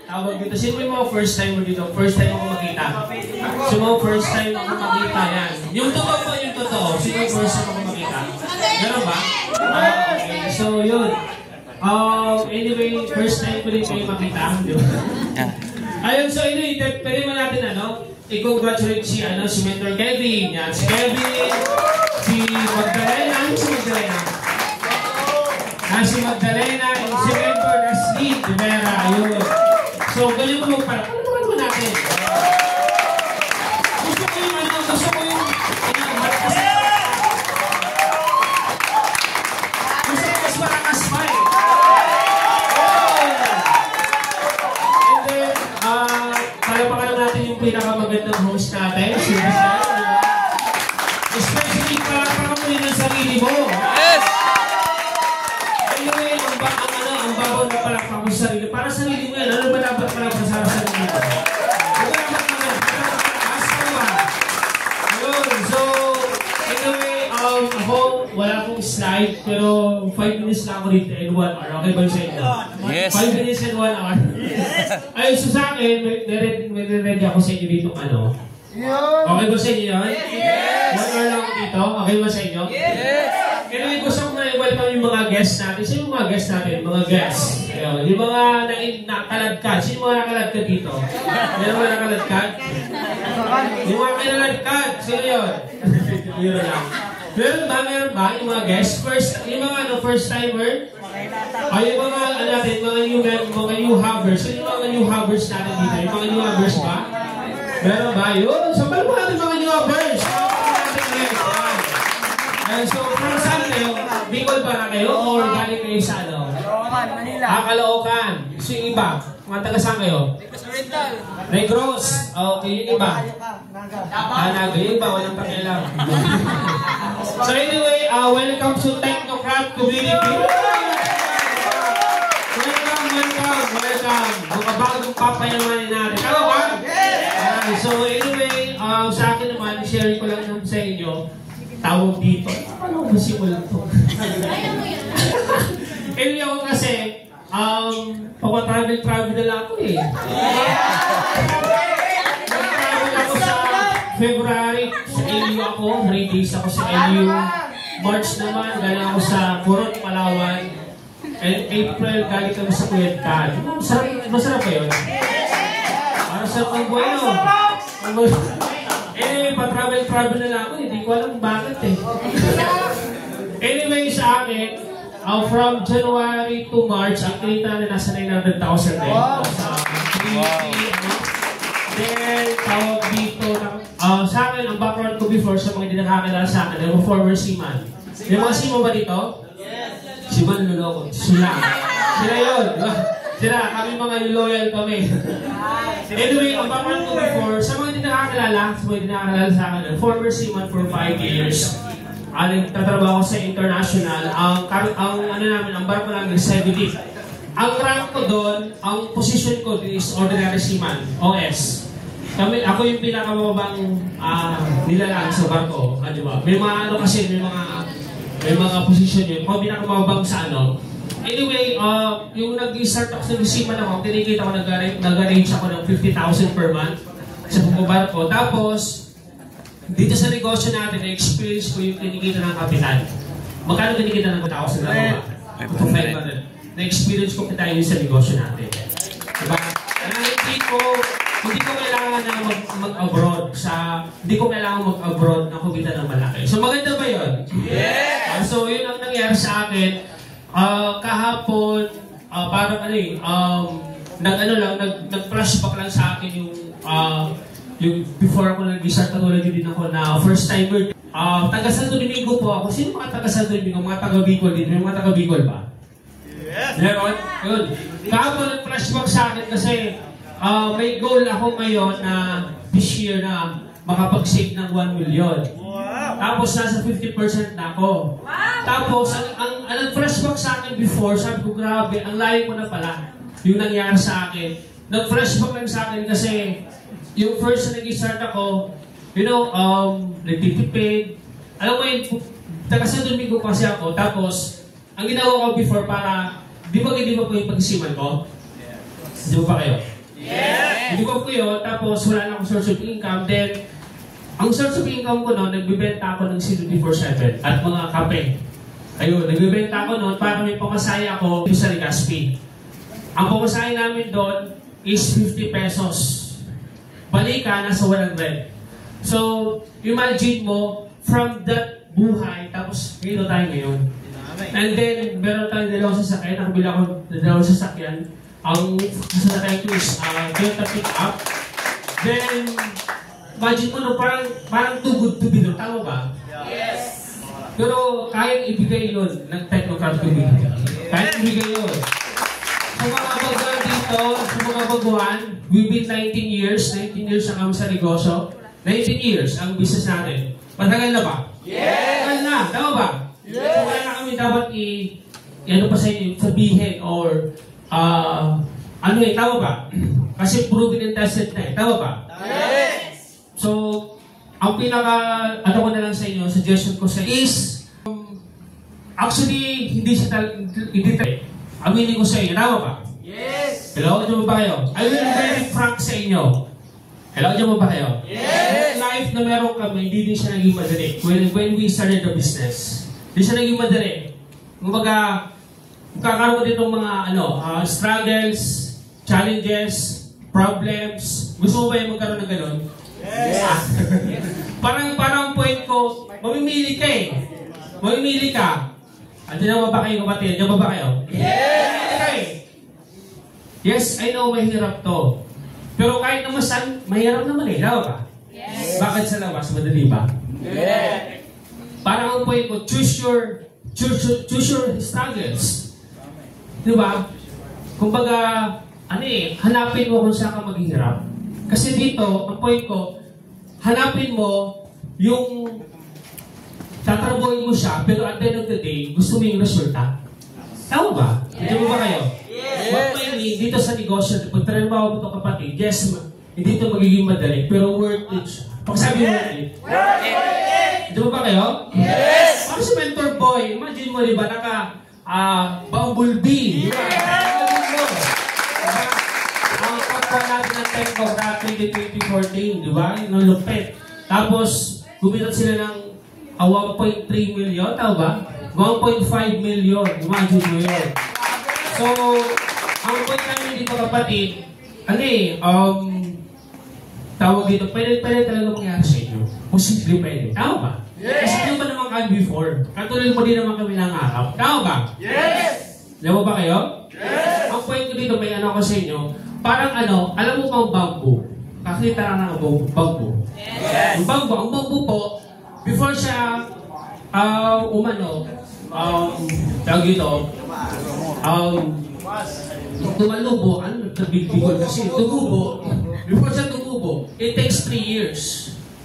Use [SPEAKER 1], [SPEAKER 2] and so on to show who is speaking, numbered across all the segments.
[SPEAKER 1] tawag dito. Sino yung mga first time mo dito? First time ako makita. So mga first time ako makita yan. Yung totoo po, yung totoo. Sino yung first time ako makita? Gano'n ba? Okay, so yun. Anyway, first time ko rin kayo makita. Ayun, so anyway, pwede mo natin i-congratulate si Mentor Kevin. Yan, si Kevin, si Magdalena, si Magdalena? Si Magdalena, and si Mentor Nasli Rivera. Ayun. So, ganyan mo para. Paano mo natin? Gusto ko yung gusto ko mas malakas pa eh. And then, palapakan natin yung pinakamagandang host natin. Si Rizal, especially palapakan mo rin ang sarili mo. Yes! Anyway, ang babaw na palapakan mo sa sarili. Para sa sarili mo yan, ano ba dapat palapakan sa sarili mo? Ako, wala akong slide, pero 5 minutes lang ako dito and 1 hour. Okay ba yung sa inyo? Yes. 5 minutes and 1 hour. Yes. Ayun, so sa akin, may ready ako sa inyo dito Okay ba sa inyo yun? Yes. 1 hour lang ako dito. Okay ba sa inyo? Yes. Kaya gusto ko na i-welcome yung mga guests natin. Sino yung mga guests natin? Mga guests. Ayun, yung mga nakaladkad. Sino yung mga nakaladkad dito? Yung mga nakaladkad? Yung mga kinaladkad. Sino yun? Yun lang. Meron ba yung mga guests? Yung mga first timer? Ay, yung mga natin, mga new havers. Yung mga new havers natin dito? Yung mga new havers ba? Meron ba? Yun. So, paano natin mga new havers? So, for example, Bicol ba na kayo? Or galing kayo sa Caloocan, Manila. Caloocan. So, yung iba? Mga taga saan kayo? Negros. Okay, yung iba? Naga. Yung iba, walang pakialam. So anyway, welcome to Technocrat Community. Welcome. Mga bagong papayamanin natin. Ano ba? So anyway, sa akin naman, share ko lang sa inyo, tawag dito. Paano ko simulan ito? Anyway, ako kasi, travel na lang ako eh. Travel ako sa February, sa LU ako, 3 days ako sa LU. March naman, galing ako sa Coron, Palawan. And April, galing kami sa Cuyatcan. Masarap ba yun? Parang sarap ang buhay, no? Anyway, pa-travel na lang ako, hindi ko alam bakit eh. Anyway, sa akin, from January to March, ang kinita na nasa 900,000 din. Then, tawag dito, sa akin, ang background ko before, sa mga hindi nakakilala sa akin, yung former seaman. Yung mga seaman ba dito? Yes. Seaman luloko. Sila yun. Sila, kami mga loyal kami. Anyway, ang background ko before, sa mga hindi nakakilala, sa akin, former seaman for 5 years. Nagtatrabaho sa international. Ang barko namin is 70. Ang rank ko doon, ang position ko is ordinary seaman, OS. Ako yung pinakamababang nilalang sa barko. Diba? May mga may mga position yun. Ako pinakamababang sa Anyway, yung nag-start ako sa seaman ako, tinikita ko, nag-arrange ako ng 50,000 per month sa barko. Tapos, dito sa negosyo natin, na-experience ko yung kinikita ng kapitan. Magkano kinikita ng tao sa dalawa? 500. Na-experience ko kita yun sa negosyo natin. Diba? Hindi ko kailangan na mag-abroad hindi ko kailangan mag-abroad na kumita ng malaki. So maganda ba yun? Yes! So yun ang nangyari sa akin. Kahapon, parang nag-flashback lang sa akin yung before ako nag-start, katulad din ako na first timer. Taga Santo Domingo po ako. Sino mga taga Santo Domingo? Mga taga Bicol din. May mga taga Bicol ba? Yes! Meron? Yun. Kahapon nag-flashback sa akin kasi may goal ako ngayon na this year na makapag-save ng 1 million. Wow! Tapos nasa 50% na ako. Wow! Tapos ang flashback sa akin before, sabi ko grabe, ang layo ko na pala yung nangyari sa akin. Nag-flashback lang sa akin kasi yung first na nag-start ako, nagtitipid. Alam mo yun, taga Santo Domingo kasi ako. Tapos, ang ginawa ko before para, di ba po yung pag-isiman ko? Di ba pa kayo? Nag-give ko yun, tapos wala na akong source of income. Then, ang source of income ko noon, nagbibenta ako ng C24/7 at mga kape. Ayun, nagbibenta ako noon para may pamasaya ako sa Legazpi. Ang pamasaya namin doon is 50 pesos. Balika, nasa 100. So, imagine mo, from that buhay, tapos dito tayo ngayon. And then, meron tayong dalawang sasakyan. Nakabila ko dalawang sasakyan. Ang sasakyan ko is Toyota pick-up. Then, imagine mo, no, parang too good to be no. Tama ba? Yes! Pero kayang ibigay yun ng technocrat community. Kayang ibigay yun. Sa mga baguhan dito, sa mga baguhan, we've been 19 years na kami sa negosyo. 19 years ang business natin. Matagal na ba? Yes! Matagal na, tama ba? Yes! So wala na kami dapat ano pa sa inyo, sabihin or tama ba? Kasi proven and tested na tama ba? Yes! So, ang ano ko na lang sa inyo, suggestion ko sa is, actually, hindi aminin ko sa inyo, tama ba? Yes! Hello, dyan mo ba kayo? I will be very frank sa inyo. Hello, dyan mo ba kayo? Yes! Yung life na meron kami, hindi din siya naging madali. When we started the business, hindi siya naging madali. Kumbaga, magkakaroon ko dito mga struggles, challenges, problems. Gusto mo ba yung magkaroon ng gano'n? Yes! parang point ko, mamimili ka eh. Mamimili ka. Andiyan na ba kayo kapatid? Andiyan ba kayo? Yes! Okay. Yes, I know mahirap to. Pero kahit naman saan, mahirap naman eh. Tama ba? Yes! Bakit sa labas? Madali ba? Yes! Parang ang point ko, choose your struggles. Diba? Kumbaga, hanapin mo kung saan ka maghihirap. Kasi dito, ang point ko, hanapin mo yung tatrabuhin mo siya, pero at the end of the day, gusto mo yung resulta. Tama ba? Hindi mo ba kayo? Yes! What I mean, dito sa negosyo, pag trabaho mo ito kapatid, yes, hindi ito magiging madali, pero worth it. Pagsabi mo worth it. Hindi mo ba kayo? Yes! Parang si Mentor Boy, imagine mo, di ba, Bumblebee. Di ba? Ang pagkawa natin ng Technocrat 2014, di ba? Yung lupit. Tapos, gumitat sila ng 1.3 million, tao ba? 1.5 million. Imagine mo yun. So, ang point namin dito kapatid, tawag dito, pwede talaga mangyari sa inyo. Posible pwede. Tama ba? Yes! Kasi hindi ba naman kami before? Katulad mo din naman kami nangarap. Tama ba? Yes! Alam mo ba kayo? Yes! Ang point ko dito, may ko sa inyo, parang alam mo bang bamboo? Kakita na ng bamboo. Yes! Ang bamboo po, before siya tawag dito, tumalubo, nagbigbigol kasi tumubo, before siya tumubo, it takes 3 years.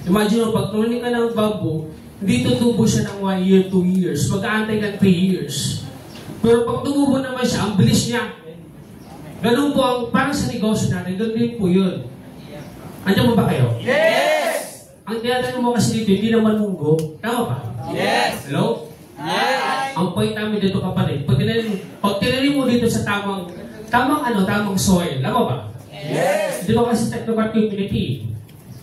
[SPEAKER 1] Imagine mo, pag tumaling ka ng bamboo, hindi tutubo siya ng 1 year, 2 years. Mag-aantay ka 3 years. Pero pag tumubo naman siya, ang bilis niya. Ganun po, parang sa negosyo natin, ganun din po yun. Andiyan mo ba kayo? Yes! Ang tinatanong mo kasi dito, hindi naman munggo. Tama ba? Yes! Hello? Yes! Ang point namin dito kapatid, pag tinanim mo dito sa tamang soil, tama ba? Yes! Di ba kasi Technocrat community?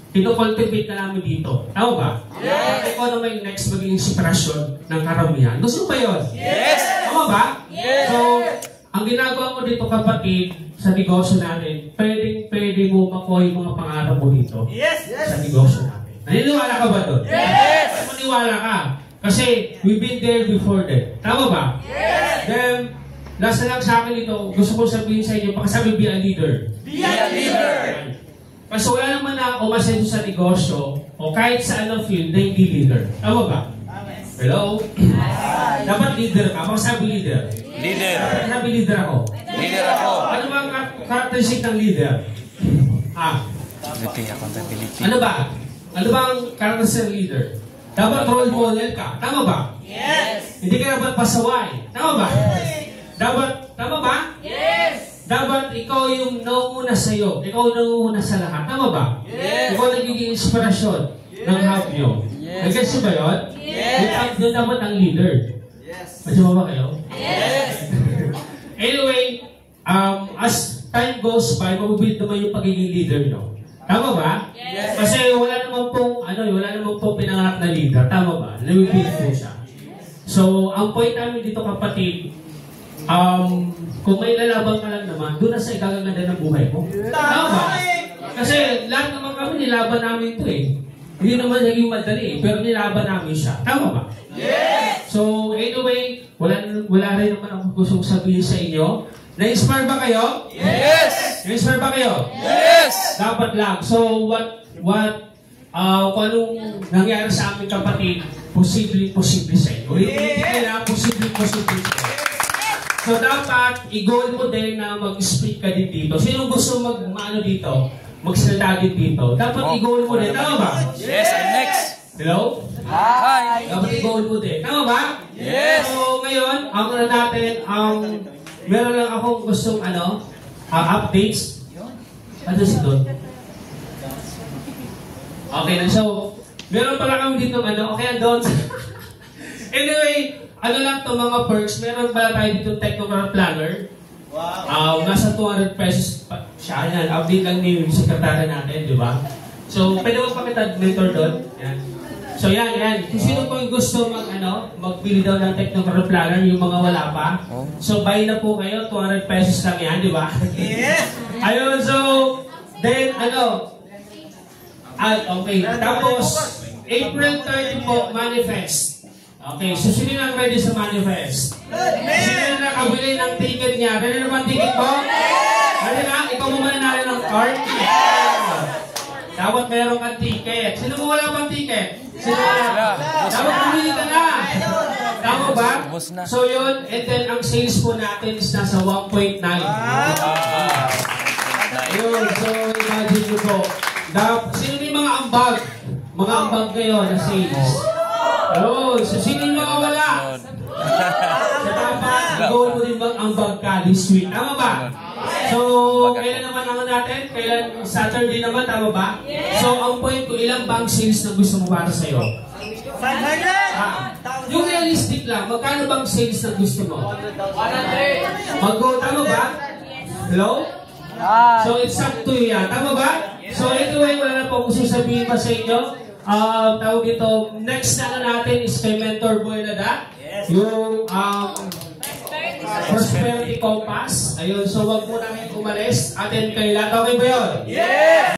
[SPEAKER 1] Kino-cultivate na namin dito. Tama ba? Yes! Ikaw naman yung next maging inspirasyon ng karamihan. Gusto mo ba yun? Yes! Tama ba? Yes! So, ang ginagawa mo dito kapatid, sa negosyo natin, pwede mo makuha yung mga pangarap mo dito. Yes! Sa negosyo natin. Naniniwala ka ba doon? Yes! Maniwala ka. Kasi, we've been there before that. Tama ba? Yes! Then, last na lang sa akin ito, gusto ko sabihin sa inyo, pakasabi, be a leader. Be a leader! Kasi wala naman na umasenso sa negosyo o kahit sa anong field na hindi leader. Tama ba? Hello? Dapat leader ka. Pakasabi leader. Leader. Pakasabi leader ako. Leader ako. Ano ba ang characteristic ng leader? Ano ba? Ano ba ang characteristic ng leader? Dapat role model ka. Tama ba? Yes! Hindi ka dapat pasaway. Tama ba? Yes! Tama ba? Yes! Dapat ikaw yung nauuna sa'yo. Ikaw nauuna sa lahat. Tama ba? Yes! Ikaw nagiging inspirasyon ng hub nyo. Yes! Nag-gets ba yun? Yes! Doon dapat ang leader. Yes! Masama ba kayo? Yes! Anyway, as time goes by, mabubuild naman yung pagiging leader nyo. Tama ba? Yes. Kasi wala naman pong pinanganak na leader. Tama ba? Nabubuild po siya. So, ang point namin dito kapatid, kung may lalaban ka lang naman, doon na sa ikagaganda ng buhay mo. Tama ba? Kasi lahat naman kami nilaban namin ito eh. Hindi naman naging madali eh, pero nilaban namin siya. Tama ba? Yes! So, anyway, wala rin naman ako gustong sabihin sa inyo. Na-inspire ba kayo?
[SPEAKER 2] Yes!
[SPEAKER 1] Na-inspire ba kayo?
[SPEAKER 2] Yes!
[SPEAKER 1] Dapat lang. So, kung anong nangyari sa aming kapatid, posible sa inyo. Ulit-ulit kaya, posible sa inyo. So, dapat, i-goal mo din na mag-speak ka din dito. Sino gusto mag-ano dito? Magsalita din dito. Dapat i-goal mo din. Tama ba?
[SPEAKER 2] Yes, I'm next.
[SPEAKER 1] Hello?
[SPEAKER 2] Hi!
[SPEAKER 1] Dapat i-goal mo din. Tama ba?
[SPEAKER 2] Yes!
[SPEAKER 1] So, ngayon, ang ano natin, meron lang akong gustong updates. Ano si Don? Okay na. So, meron pala kami dito okay, Don. Anyway, lang to mga perks. Meron pala tayo dito Technocrat Planner. Wow. Nasa 200 pesos siya. Yan. Update lang ni yung sekretary natin, di ba? So, pwede mo pakita mentor doon. Yan. So, yan. Kung sino po yung gusto magbili daw ng Technocrat Planner, yung mga wala pa. So, buy na po kayo. 200 pesos lang yan, di ba? Yes! Ayun, so, then, okay. Tapos, April 30 po, manifest. Okay, so sino na ready sa manifest? Sino na nakabili ng ticket niya? Ready na ba ang ticket mo? Ready na? Ikaw mo mananalo ng card? Dapat meron kang ticket. Sino mo wala pang ticket? Sino wala? Dapat pumili ka na. Tama ba? So yun, and then ang sales po natin is nasa 1.9. Yun, so imagine nyo po. Sino may mga ambag? Mga ambag kayo na sales. Ayun, so sino yung mga wala? Sa dapat, i-goal mo din bang ambag ka this week? Tama ba? So, kailan naman natin? Kailan? Saturday naman, tama ba? So, ang point ko, ilang bank sales na gusto mo para sa'yo? 500! Yung realistic lang, magkano bang sales na gusto mo? 100! Mag-go, tama ba? Hello? So, it's up to you yan. Tama ba? So, anyway, wala na po gusto sabihin pa sa inyo. Tawag ito, next na natin is kay Mentor Boy Lada. Yung Prosperity Compass. Ayun, so wag muna kayo umalis. Atin kay Lada. Okay ba yun? Yes!